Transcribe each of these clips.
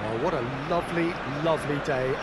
Oh, what a lovely, lovely day.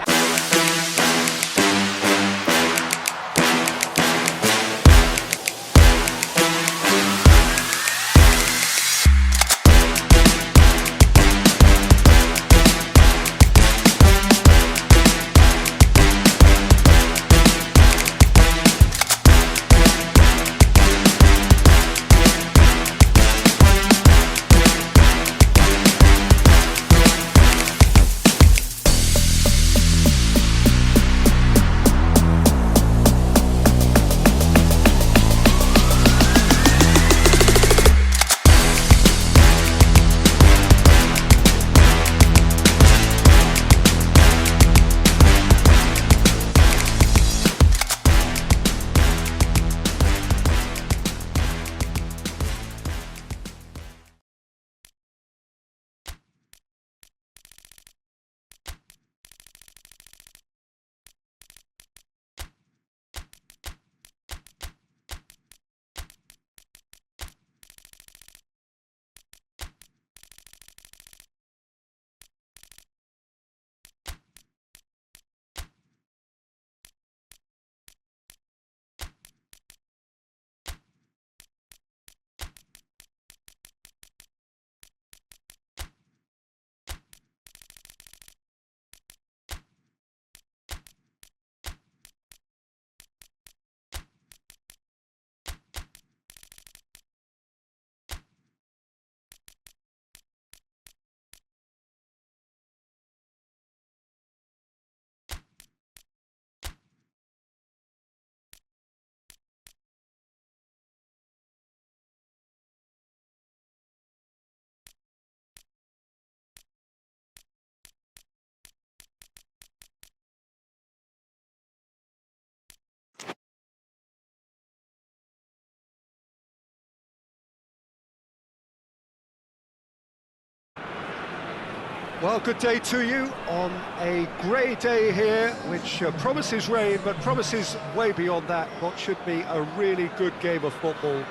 Well, good day to you on a grey day here, which promises rain, but promises way beyond that what should be a really good game of football.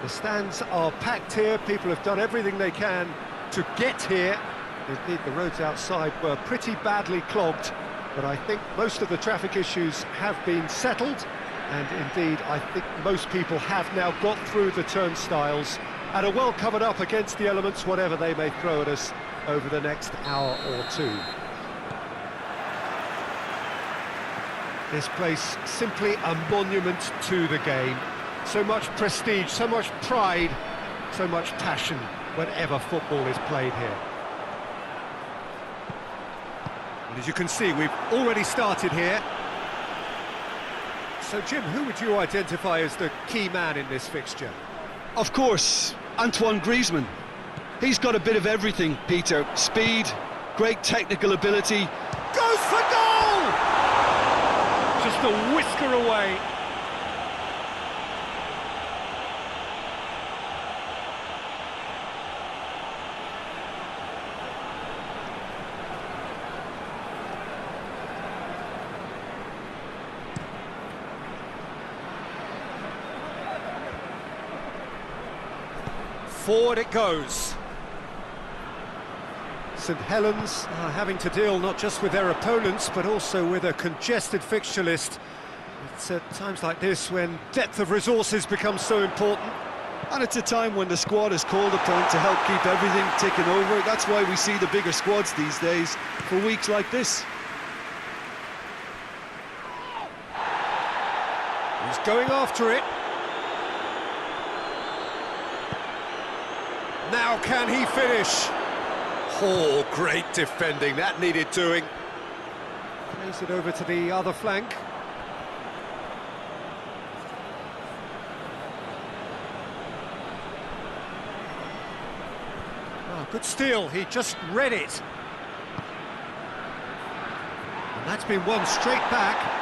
The stands are packed here, people have done everything they can to get here. Indeed, the roads outside were pretty badly clogged, but I think most of the traffic issues have been settled, and indeed, I think most people have now got through the turnstiles and are well covered up against the elements, whatever they may throw at us over the next hour or two. This place simply a monument to the game. So much prestige, so much pride, so much passion whenever football is played here. And as you can see, we've already started here. So Jim, who would you identify as the key man in this fixture? Of course, Antoine Griezmann. He's got a bit of everything, Peter. Speed, great technical ability. Goes for goal! Just a whisker away. Forward it goes. St Helens are having to deal not just with their opponents, but also with a congested fixture list. It's at times like this when depth of resources becomes so important. And it's a time when the squad is called upon to help keep everything ticking over. That's why we see the bigger squads these days for weeks like this. He's going after it. Now can he finish? Oh, great defending, that needed doing. Plays it over to the other flank. Oh, good steal, he just read it. And that's been won straight back.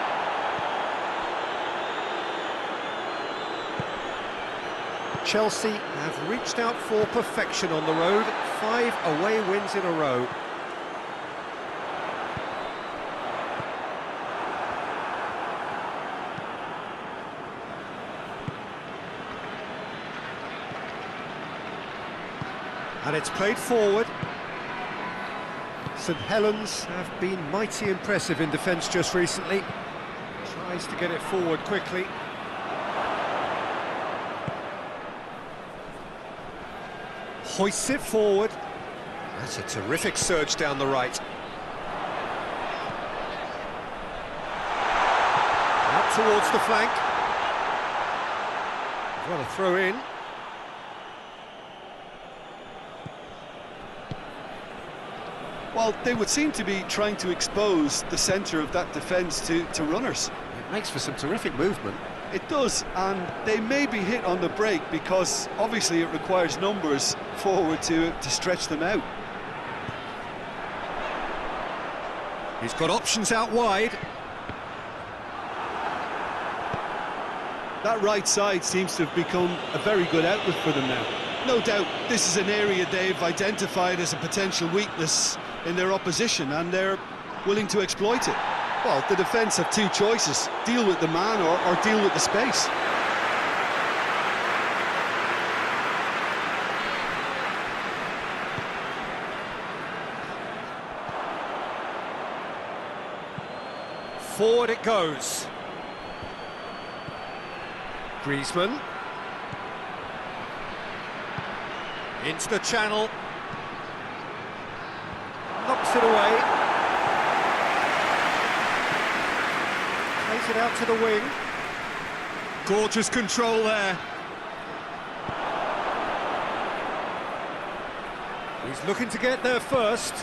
Chelsea have reached out for perfection on the road. 5 away wins in a row. And it's played forward. St Helens have been mighty impressive in defence just recently. Tries to get it forward quickly. Hoists it forward. That's a terrific surge down the right. Out towards the flank. Well, a throw in. Well, they would seem to be trying to expose the centre of that defence to runners. It makes for some terrific movement. It does, and they may be hit on the break because obviously it requires numbers forward to stretch them out. He's got options out wide. That right side seems to have become a very good outlet for them now. No doubt this is an area they've identified as a potential weakness in their opposition, and they're willing to exploit it. Well, the defence have two choices: deal with the man or deal with the space. Forward it goes. Griezmann. Into the channel. Knocks it away. Plays it out to the wing. Gorgeous control there. He's looking to get there first.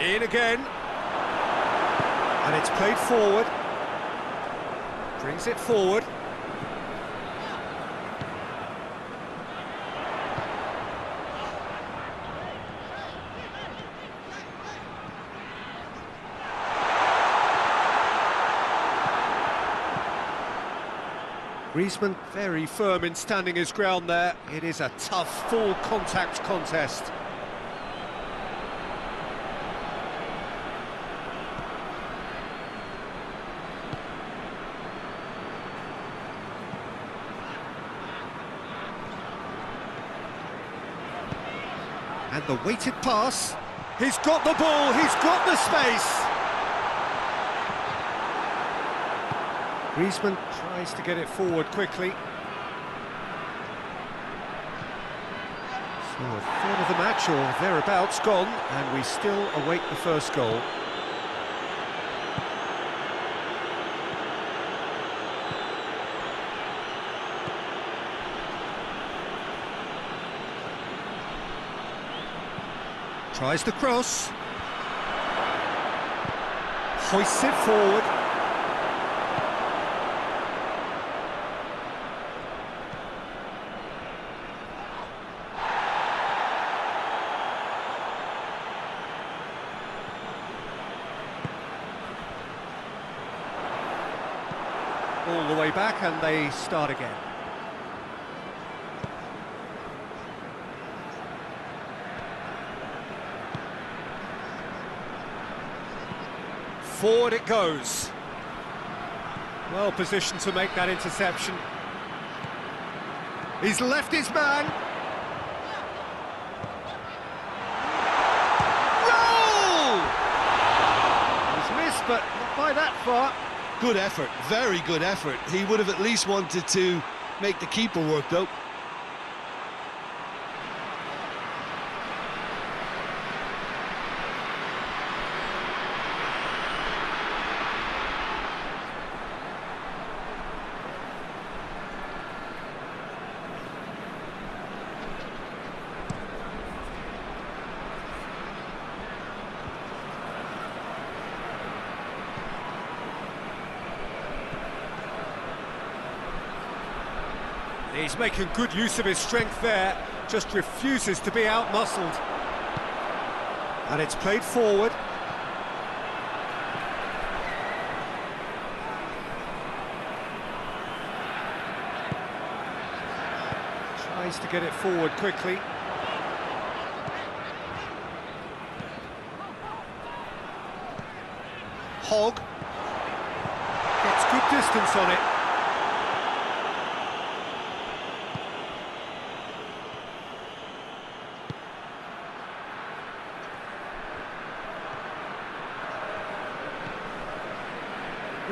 In again. And it's played forward. Brings it forward. Griezmann very firm in standing his ground there. It is a tough, full contact contest. And the weighted pass. He's got the ball, he's got the space. Griezmann tries to get it forward quickly. So a third of the match or thereabouts gone, and we still await the first goal. Tries the cross. Hoists it forward. All the way back, and they start again. Forward it goes. Well positioned to make that interception. He's left his man. Goal! He's missed, but not by that far. Good effort, very good effort. He would have at least wanted to make the keeper work, though. He's making good use of his strength there, just refuses to be out-muscled. And it's played forward. Tries to get it forward quickly. Hogg gets good distance on it.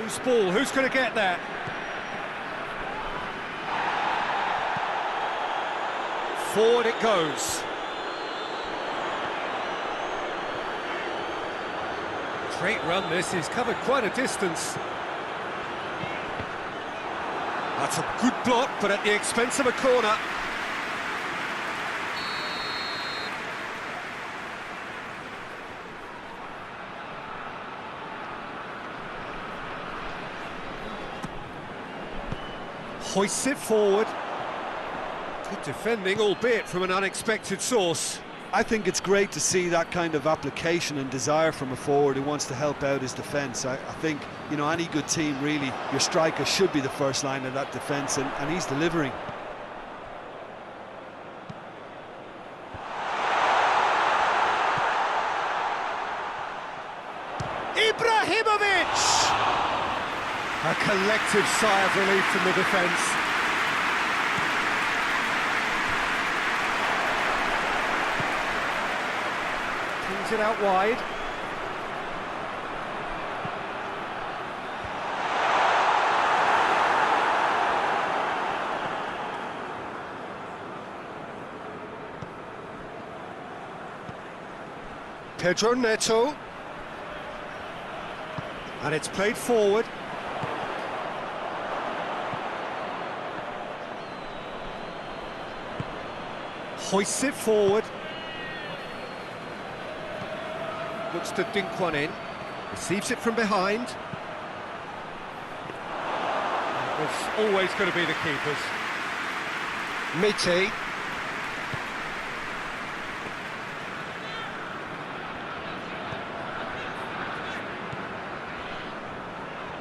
Loose ball, who's going to get that? Forward it goes. Great run this, he's covered quite a distance. That's a good block, but at the expense of a corner. Hoists it forward. Good defending, albeit from an unexpected source. I think it's great to see that kind of application and desire from a forward who wants to help out his defence. I think, you know, any good team, really, your striker should be the first line of that defence, and he's delivering. Ibrahimovic! A collective sigh of relief from the defence. Brings it out wide. Pedro Neto. And it's played forward. Hoists it forward. Looks to dink one in. Receives it from behind. It's always going to be the keepers. Miti.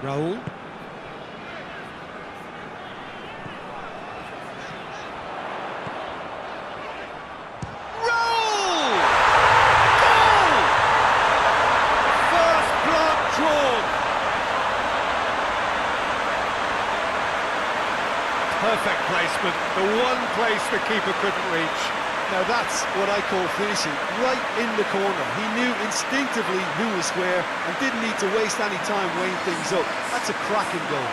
Raul. Perfect placement, the one place the keeper couldn't reach. Now that's what I call finishing, right in the corner. He knew instinctively who was where and didn't need to waste any time weighing things up. That's a cracking goal.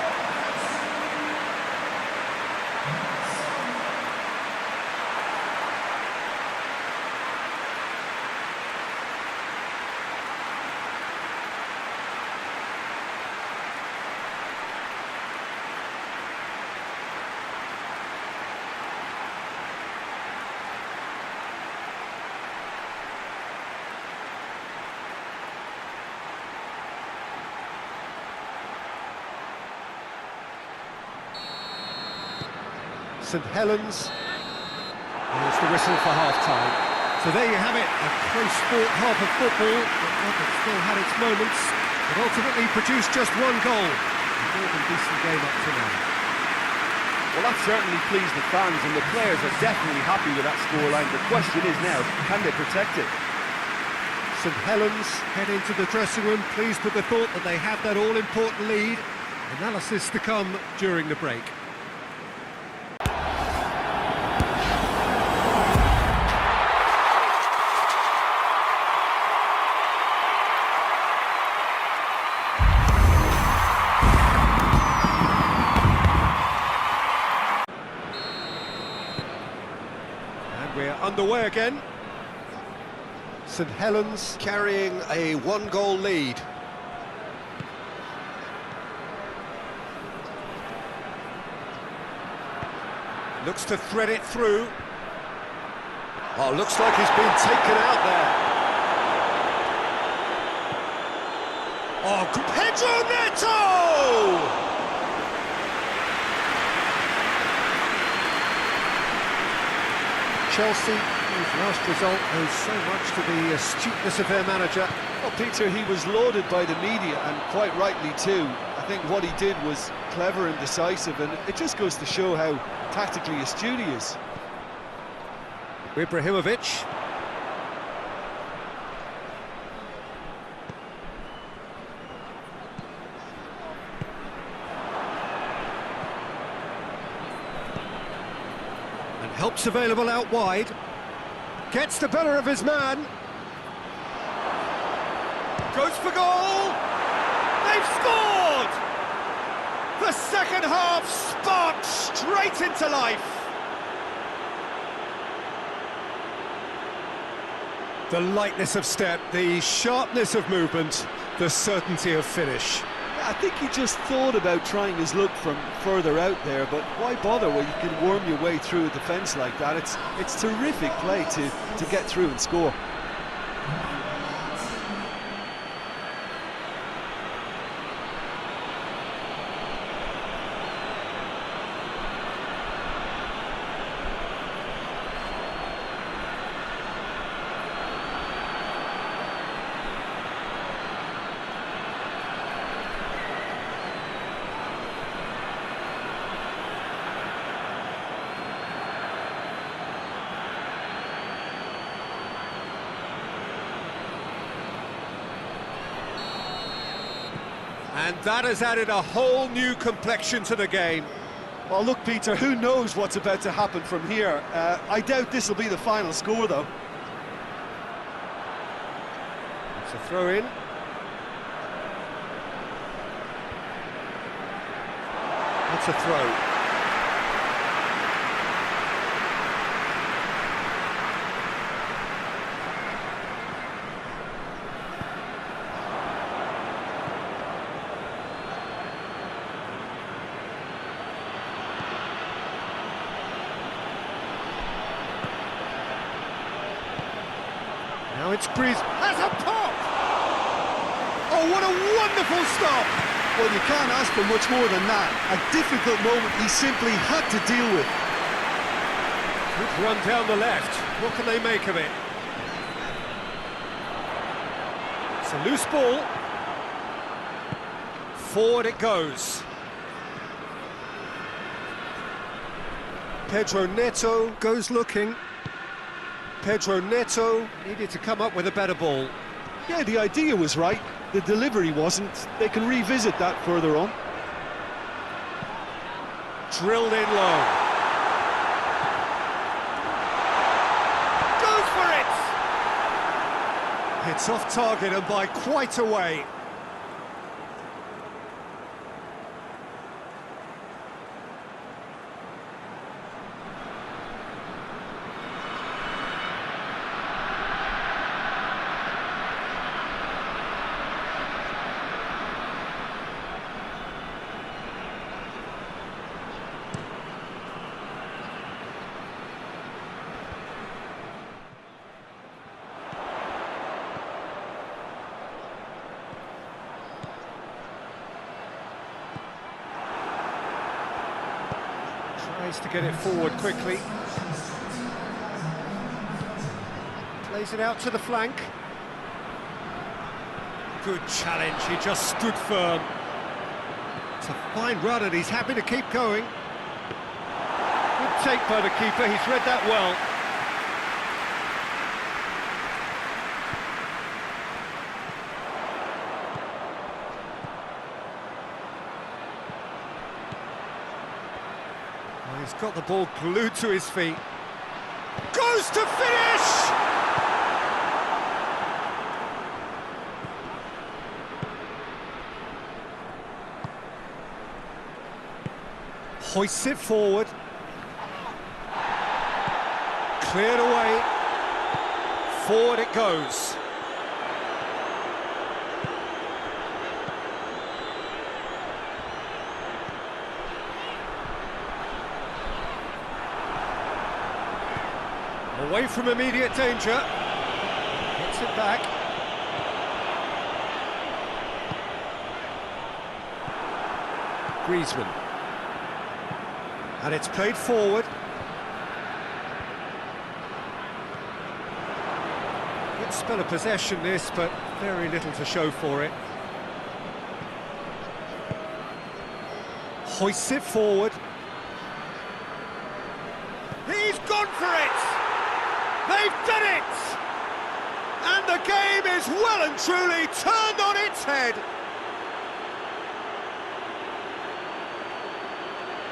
St Helens. There's the whistle for half-time. So there you have it, a close sport half of football, but one that still had its moments, but ultimately produced just one goal. A more than decent game up to now. Well, that certainly pleased the fans, and the players are definitely happy with that scoreline. The question is now, can they protect it? St Helens head into the dressing room pleased with the thought that they have that all-important lead. Analysis to come during the break. We're underway again. St Helens carrying a one-goal lead. Looks to thread it through. Oh, looks like he's been taken out there. Oh, Pedro Neto! Chelsea, whose last result owes so much to the astuteness of their manager. Well, Peter, he was lauded by the media, and quite rightly too. I think what he did was clever and decisive, and it just goes to show how tactically astute he is. Ibrahimovic. Helps available out wide. Gets the better of his man. Goes for goal! They've scored! The second half sparked straight into life. The lightness of step, the sharpness of movement, the certainty of finish. I think he just thought about trying his luck from further out there, but why bother when you can worm your way through a defence like that? It's terrific play to get through and score. And that has added a whole new complexion to the game. Well, look, Peter, who knows what's about to happen from here? I doubt this will be the final score, though. It's a throw-in. That's a throw. Now it's Breeze, has a pop! Oh, what a wonderful stop! Well, you can't ask for much more than that. A difficult moment he simply had to deal with. Good run down the left. What can they make of it? It's a loose ball. Forward it goes. Pedro Neto goes looking. Pedro Neto needed to come up with a better ball. Yeah, the idea was right, the delivery wasn't. They can revisit that further on. Drilled in low. Goes for it! It's off target and by quite a way. Tries to get it forward quickly. Plays it out to the flank. Good challenge, he just stood firm. It's a fine run and he's happy to keep going. Good take by the keeper, he's read that well. He's got the ball glued to his feet. Goes to finish! Hoists it forward. Cleared away. Forward it goes. Away from immediate danger. Gets it back. Griezmann. And it's played forward. Good spell of possession this, but very little to show for it. Hoists it forward. He's gone for it! They've done it! And the game is well and truly turned on its head.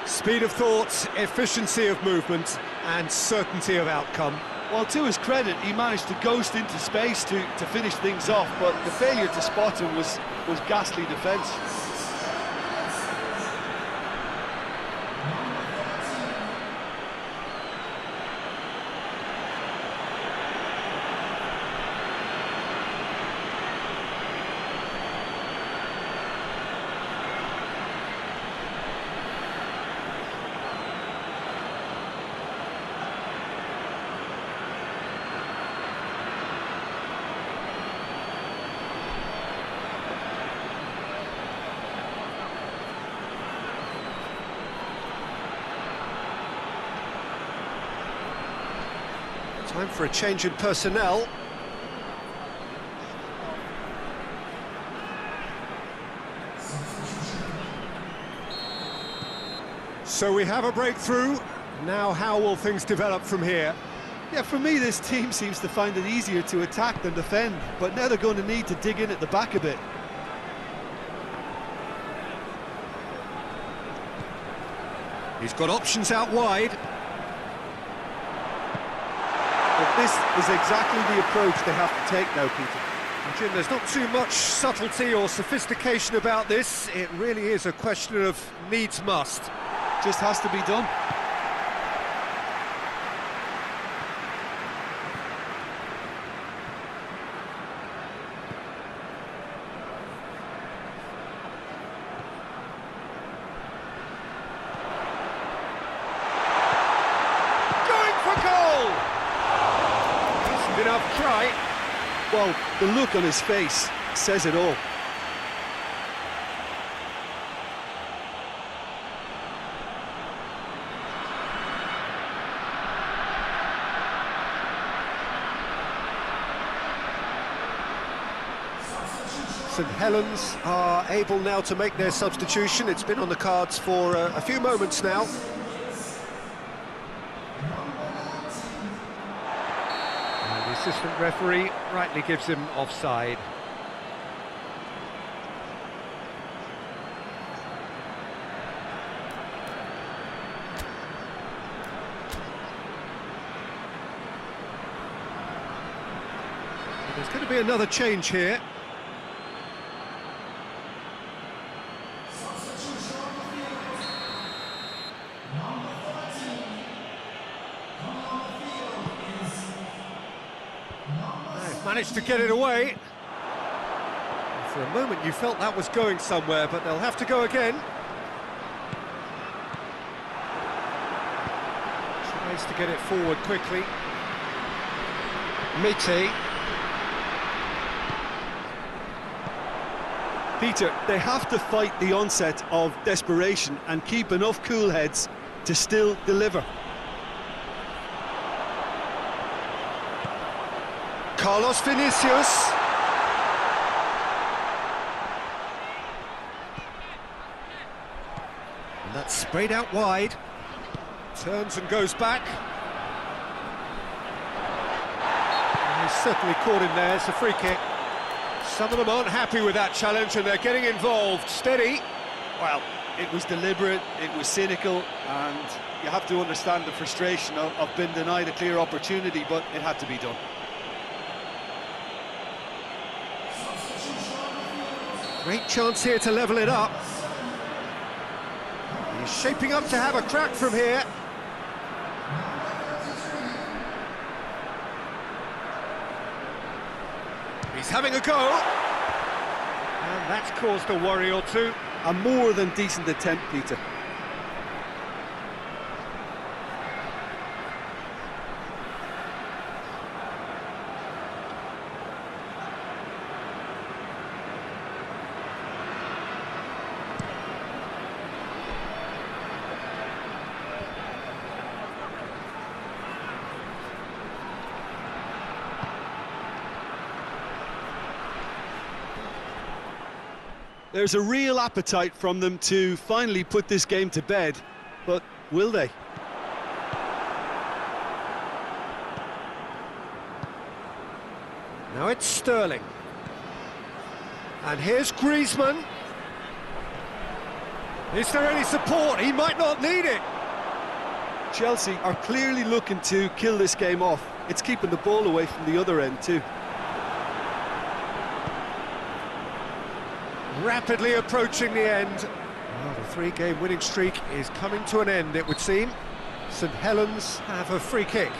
Speed of thought, efficiency of movement, and certainty of outcome. Well, to his credit, he managed to ghost into space to finish things off, but the failure to spot him was ghastly defence. Time for a change in personnel. So we have a breakthrough. Now how will things develop from here? Yeah, for me, this team seems to find it easier to attack than defend, but now they're going to need to dig in at the back a bit. He's got options out wide. But this is exactly the approach they have to take now, Peter. And Jim, there's not too much subtlety or sophistication about this. It really is a question of needs must. Just has to be done. Enough try. Well, the look on his face says it all. St Helens are able now to make their substitution. It's been on the cards for a few moments now. Assistant referee rightly gives him offside. There's going to be another change here. Managed to get it away. For a moment you felt that was going somewhere, but they'll have to go again. Tries to get it forward quickly. Mite. Peter, they have to fight the onset of desperation and keep enough cool heads to still deliver. Carlos Vinicius. And that's sprayed out wide. Turns and goes back. And he's certainly caught him there. It's a free kick. Some of them aren't happy with that challenge and they're getting involved. Steady. Well, it was deliberate, it was cynical, and you have to understand the frustration of being denied a clear opportunity, but it had to be done. Great chance here to level it up. He's shaping up to have a crack from here. He's having a go. And that's caused a worry or two. A more than decent attempt, Peter. There's a real appetite from them to finally put this game to bed, but will they? Now it's Sterling. And here's Griezmann. Is there any support? He might not need it. Chelsea are clearly looking to kill this game off. It's keeping the ball away from the other end too. Rapidly approaching the end. Well, the three-game winning streak is coming to an end, it would seem. St Helens have a free kick.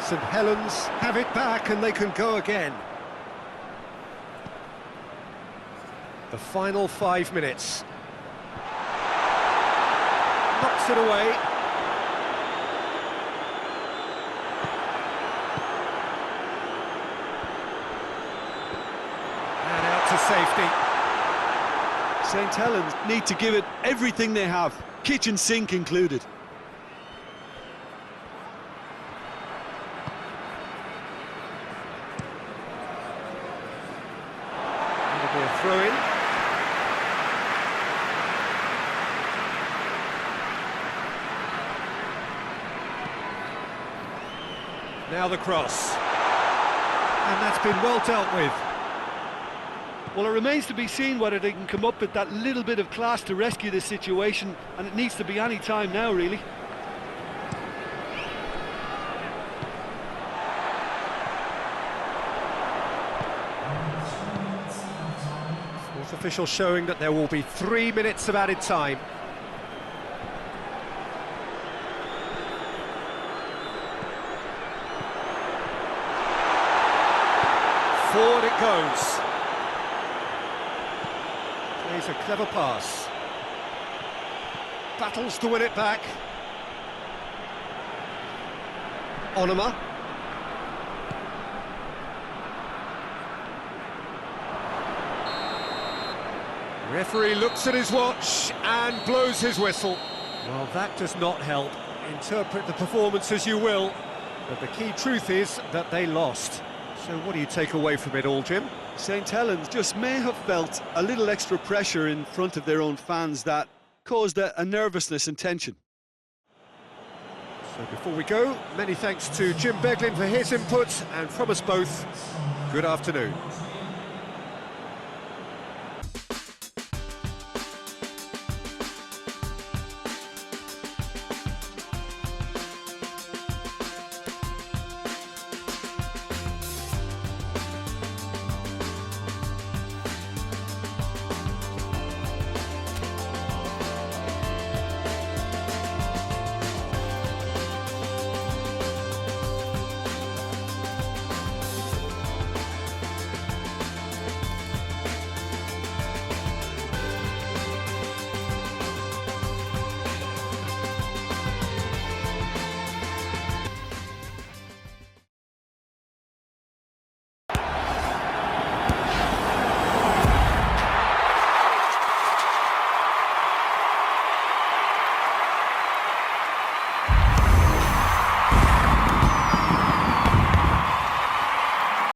St Helens have it back and they can go again. The final 5 minutes. Knocks it away. And out to safety. St Helens need to give it everything they have, kitchen sink included. It'll be a throw-in. Now the cross. And that's been well dealt with. Well, it remains to be seen whether they can come up with that little bit of class to rescue this situation, and it needs to be any time now, really. Fourth official showing that there will be 3 minutes of added time. Forward it goes. Plays a clever pass. Battles to win it back. Onoma. Referee looks at his watch and blows his whistle. Well, that does not help. Interpret the performance as you will, but the key truth is that they lost. So what do you take away from it all, Jim? St Helens just may have felt a little extra pressure in front of their own fans that caused a nervousness and tension. So before we go, many thanks to Jim Beglin for his input, and from us both, good afternoon.